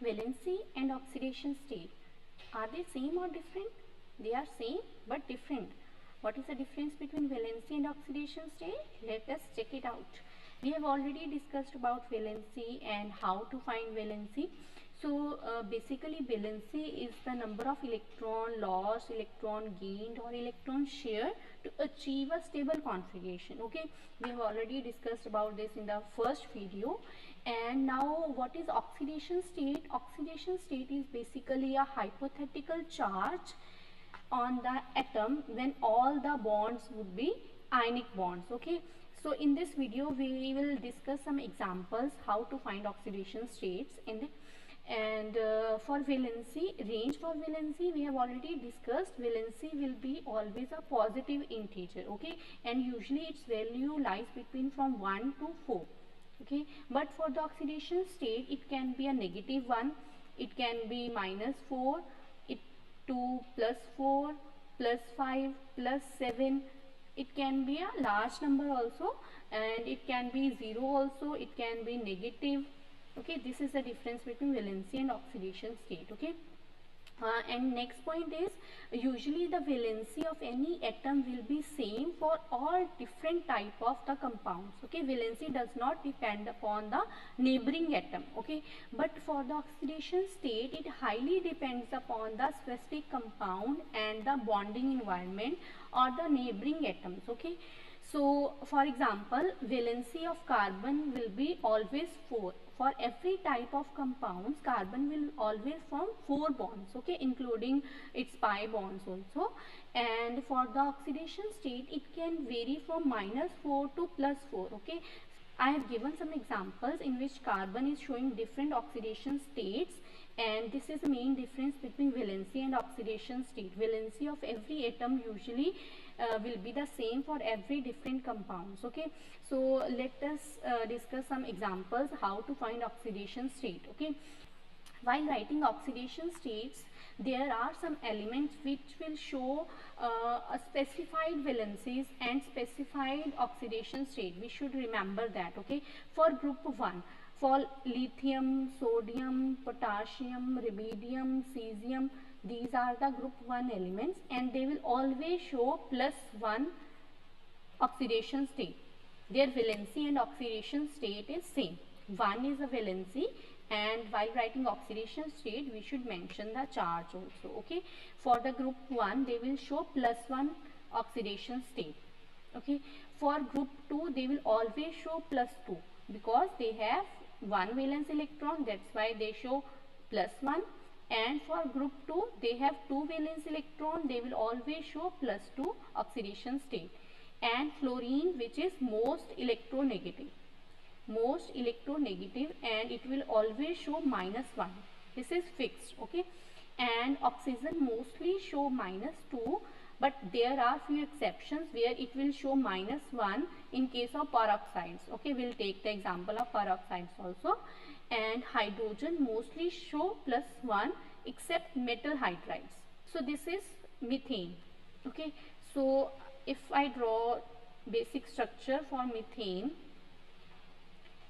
Valency and oxidation state, are they same or different? They are same but different. What is the difference between valency and oxidation state? Let us check it out. We have already discussed about valency and how to find valency. So basically valency is the number of electron lost, electron gained or electron shared to achieve a stable configuration. Okay, we have already discussed about this in the first video. And now what is oxidation state? Oxidation state is basically a hypothetical charge on the atom when all the bonds would be ionic bonds. Okay, so in this video we will discuss some examples how to find oxidation states. And for valency, range for valency we have already discussed. Valency will be always a positive integer. Okay, and usually its value lies between from 1 to 4. Okay, but for the oxidation state it can be a negative 1, it can be -4, it 2 plus 4 plus 5 plus 7, it can be a large number also, and it can be 0 also, it can be negative. Okay, this is the difference between valency and oxidation state. Okay, and next point is, usually the valency of any atom will be same for all different type of the compounds. Okay, valency does not depend upon the neighboring atom. Okay, but for the oxidation state it highly depends upon the specific compound and the bonding environment or the neighboring atoms. Okay, so for example, valency of carbon will be always 4. For every type of compounds, carbon will always form 4 bonds, okay, including its pi bonds also. And for the oxidation state, it can vary from -4 to +4, okay. I have given some examples in which carbon is showing different oxidation states, and this is the main difference between valency and oxidation state. Valency of every atom usually will be the same for every different compounds. Okay, so let us discuss some examples how to find oxidation state. Okay, while writing oxidation states, there are some elements which will show a specified valencies and specified oxidation state. We should remember that. Okay, for group 1, for lithium, sodium, potassium, rubidium, cesium, these are the group 1 elements, and they will always show +1 oxidation state. Their valency and oxidation state is same. 1 is a valency, and while writing oxidation state we should mention the charge also. Okay, for the group 1 they will show +1 oxidation state. Okay, for group 2 they will always show +2 because they have 1 valence electron, that's why they show +1. And for group 2 they have 2 valence electron, they will always show +2 oxidation state. And fluorine, which is most electronegative, and it will always show -1. This is fixed. Okay, and oxygen mostly show -2, but there are few exceptions where it will show -1 in case of peroxides. Okay, we'll take the example of peroxides also. And hydrogen mostly show +1 except metal hydrides. So this is methane. Okay, so if I draw basic structure for methane,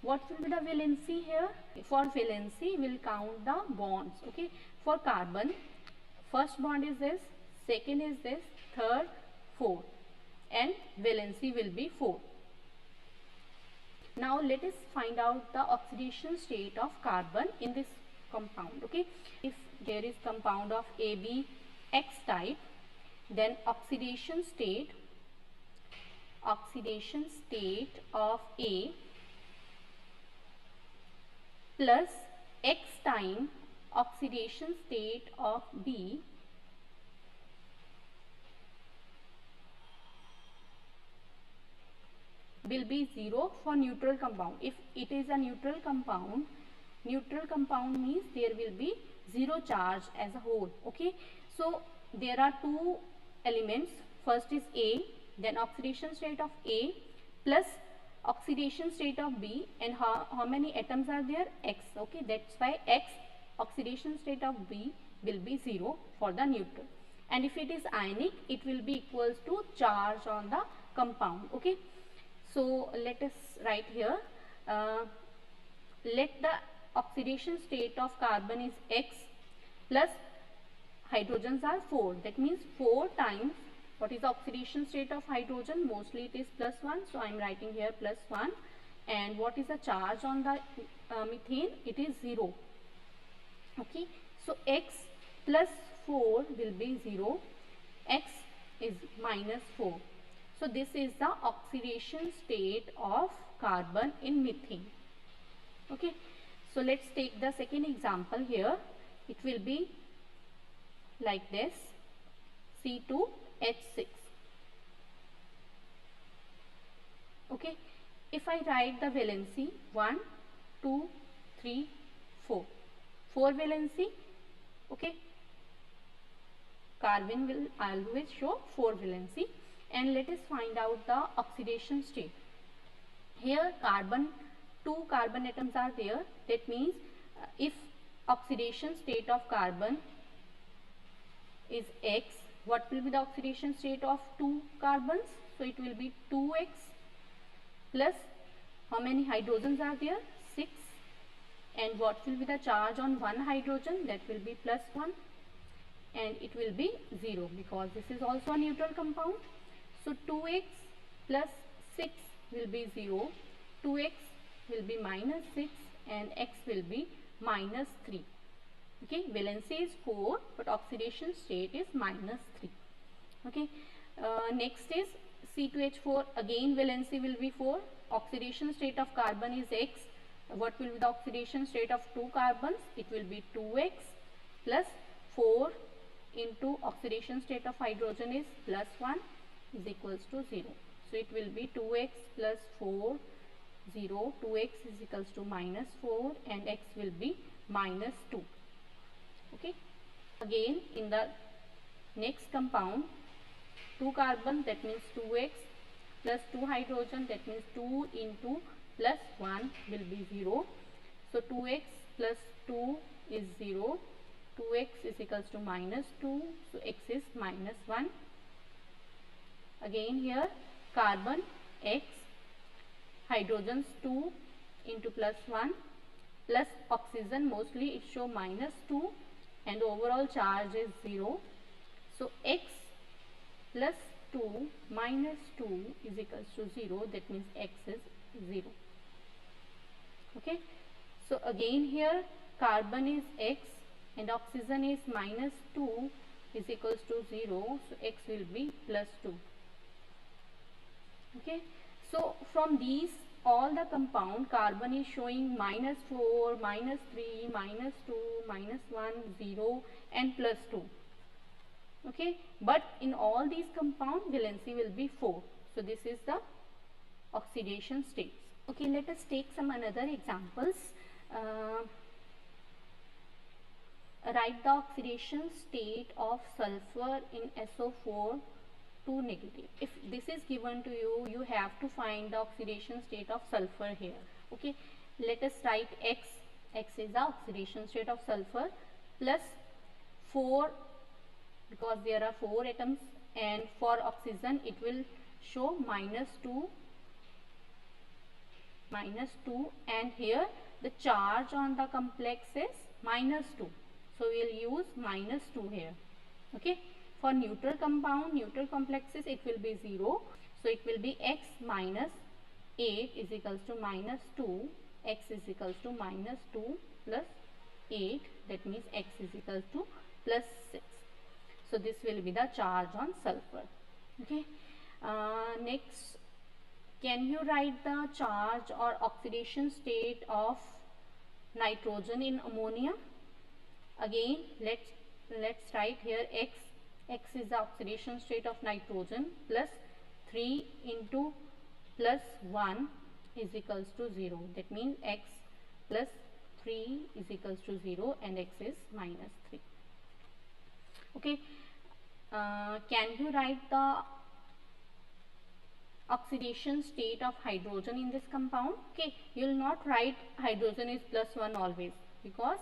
what will be the valency here? For valency we'll count the bonds. Okay, for carbon, first bond is this, second is this, third, fourth, and valency will be 4. Now let us find out the oxidation state of carbon in this compound. Okay, if there is compound of AB X type, then oxidation state of A plus X time oxidation state of B will be 0 for neutral compound. If it is a neutral compound means there will be 0 charge as a whole. Okay, so there are 2 elements. First is A, then oxidation state of A plus oxidation state of B, and how many atoms are there? X. Okay, that's why X oxidation state of B will be 0 for the neutral. And if it is ionic, it will be equals to charge on the compound. Okay, so let us write here, let the oxidation state of carbon is X plus hydrogens are 4. That means 4 times what is the oxidation state of hydrogen? Mostly it is plus 1. So I am writing here plus 1. And what is the charge on the methane? It is 0. Okay. So X plus 4 will be 0. X is minus 4. So this is the oxidation state of carbon in methane. Okay. So let's take the second example here. It will be like this, C2H6. Okay. If I write the valency 1, 2, 3, 4. 4 valency. Okay. Carbon will always show 4 valency. And let us find out the oxidation state. Here carbon, 2 carbon atoms are there. That means if oxidation state of carbon is X, what will be the oxidation state of 2 carbons? So it will be 2X plus how many hydrogens are there? 6. And what will be the charge on one hydrogen? That will be plus 1. And it will be 0 because this is also a neutral compound. So 2X plus 6 will be 0. 2X will be minus 6 and X will be minus 3. Okay, valency is 4 but oxidation state is minus 3. Okay, next is C2H4. Again valency will be 4. Oxidation state of carbon is X. What will be the oxidation state of 2 carbons? It will be 2X plus 4 into oxidation state of hydrogen is plus 1 is equals to 0. So it will be 2X plus 4, 0. 2X is equals to minus 4 and X will be minus 2. Okay. Again in the next compound, 2 carbon, that means 2X plus 2 hydrogen, that means 2 into plus 1 will be 0. So 2X plus 2 is 0. 2X is equals to minus 2. So X is minus 1. Again here carbon X, hydrogens 2 into plus 1 plus oxygen, mostly it show minus 2 and overall charge is 0. So X plus 2 minus 2 is equals to 0. That means X is 0. Okay. So again here carbon is X and oxygen is minus 2 is equals to 0. So X will be plus 2. Okay. So from these all the compound, carbon is showing minus 4, minus 3, minus 2, minus 1, 0 and plus 2. Okay. But in all these compound valency will be 4. So this is the oxidation states. Okay, let us take some another examples. Write the oxidation state of sulfur in SO4 2 negative. If this is given to you, you have to find the oxidation state of sulfur here. Okay, let us write X. X is the oxidation state of sulfur plus 4 because there are 4 atoms, and for oxygen it will show minus 2, and here the charge on the complex is minus 2. So we will use minus 2 here. Okay. For neutral compound, neutral complexes, it will be 0. So it will be X minus 8 is equals to minus 2. X is equals to minus 2 plus 8. That means X is equals to plus 6. So this will be the charge on sulfur. Okay. Next, can you write the charge or oxidation state of nitrogen in ammonia? Again, let's write here X. X is the oxidation state of nitrogen plus 3 into plus 1 is equals to 0. That means X plus 3 is equals to 0 and X is minus 3. Okay. Can you write the oxidation state of hydrogen in this compound? Okay. You will not write hydrogen is plus 1 always, because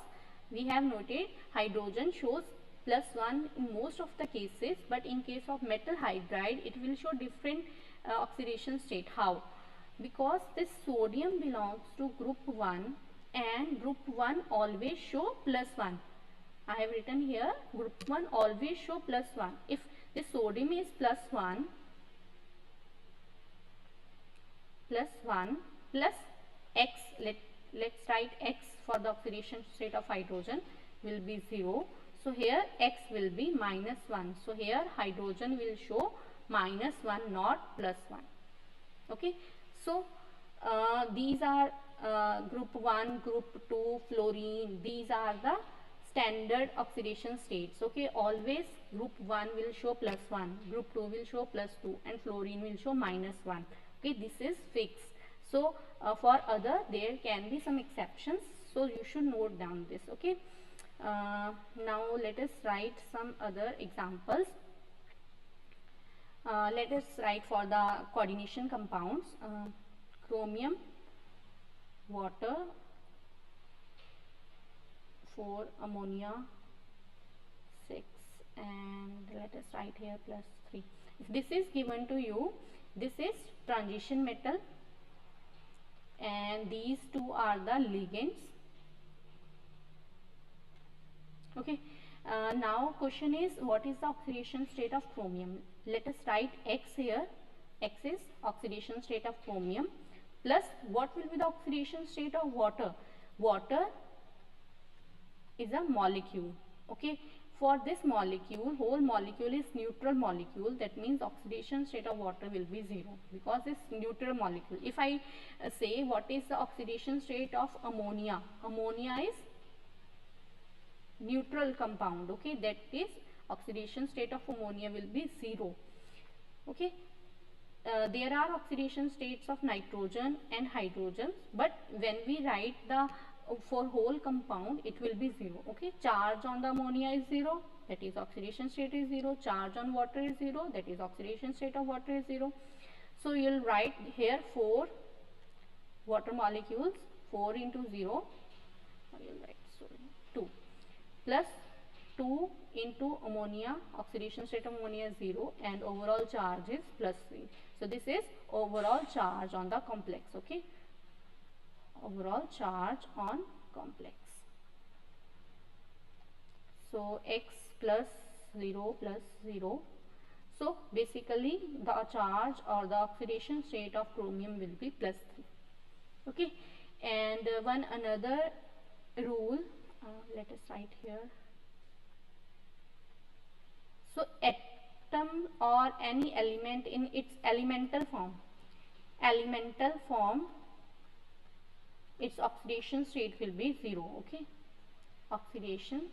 we have noted hydrogen shows plus 1 in most of the cases, but in case of metal hydride it will show different oxidation state. How? Because this sodium belongs to group 1 and group 1 always show +1. I have written here group 1 always show +1. If the sodium is +1 plus X, let's write X for the oxidation state of hydrogen will be 0. So here X will be -1. So here hydrogen will show -1 not +1. Okay, so these are group 1, group 2, fluorine. These are the standard oxidation states. Okay, always group 1 will show +1, group 2 will show +2, and fluorine will show -1. Okay, this is fixed. So for other there can be some exceptions, so you should note down this. Okay, now let us write some other examples. Let us write for the coordination compounds. Chromium, water, 4 ammonia, 6, and let us write here +3. If this is given to you, this is transition metal and these two are the ligands. Okay, now question is, what is the oxidation state of chromium? Let us write X here. X is oxidation state of chromium, plus what will be the oxidation state of water? Water is a molecule. Okay, for this molecule, whole molecule is neutral molecule. That means oxidation state of water will be 0 because it's neutral molecule. If I say what is the oxidation state of ammonia, ammonia is neutral compound. Okay, that is oxidation state of ammonia will be 0. Okay, there are oxidation states of nitrogen and hydrogen, but when we write the for whole compound it will be 0. Okay, charge on the ammonia is 0, that is oxidation state is 0. Charge on water is 0, that is oxidation state of water is 0. So you will write here 4 water molecules, 4 into 0, or you will write 2 plus 2 into ammonia, oxidation state of ammonia is 0 and overall charge is +3. So this is overall charge on the complex. Okay, overall charge on complex. So X plus 0 plus 0. So basically the charge or the oxidation state of chromium will be +3. Okay, and one another rule, let us write here. So atom or any element in its elemental form, its oxidation state will be 0. Okay, oxidation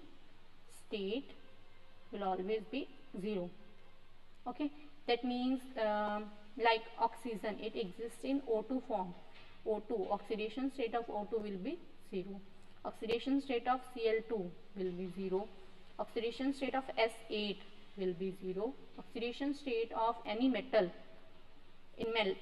state will always be 0. Okay, that means like oxygen, it exists in O2 form. O2, oxidation state of O2 will be 0. Oxidation state of Cl2 will be 0. Oxidation state of S8 will be 0. Oxidation state of any metal in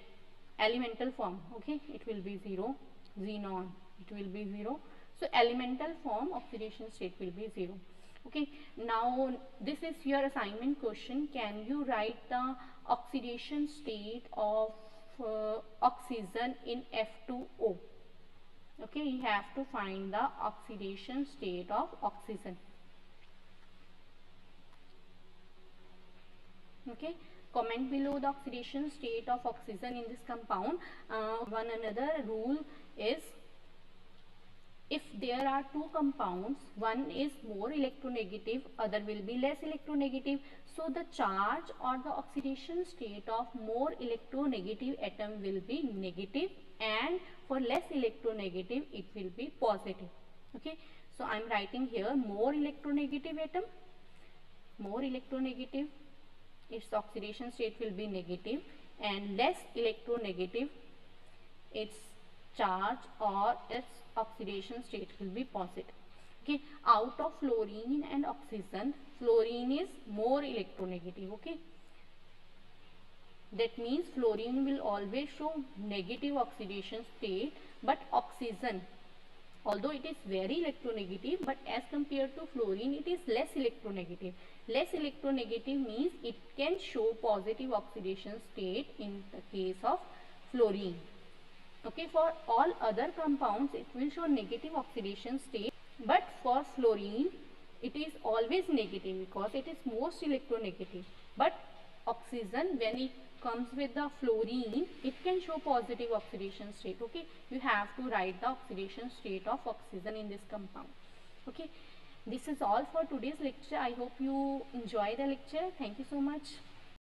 elemental form, okay, it will be 0. Xenon, it will be 0. So elemental form oxidation state will be 0. Okay, now this is your assignment question. Can you write the oxidation state of oxygen in F2O? Okay, you have to find the oxidation state of oxygen. Okay, comment below the oxidation state of oxygen in this compound. One another rule is, if there are two compounds, one is more electronegative, other will be less electronegative, so the charge or the oxidation state of more electronegative atom will be negative, and for less electronegative it will be positive. Okay, so I am writing here more electronegative atom, more electronegative, its oxidation state will be negative, and less electronegative, its charge or its oxidation state will be positive. Okay, out of fluorine and oxygen, fluorine is more electronegative. Okay, that means fluorine will always show negative oxidation state, but oxygen, although it is very electronegative, but as compared to fluorine it is less electronegative. Less electronegative means it can show positive oxidation state in the case of fluorine. Okay, for all other compounds it will show negative oxidation state, but for fluorine it is always negative because it is most electronegative. But oxygen, when it comes with the fluorine, it can show positive oxidation state. Okay, you have to write the oxidation state of oxygen in this compound. Okay, this is all for today's lecture. I hope you enjoy the lecture. Thank you so much.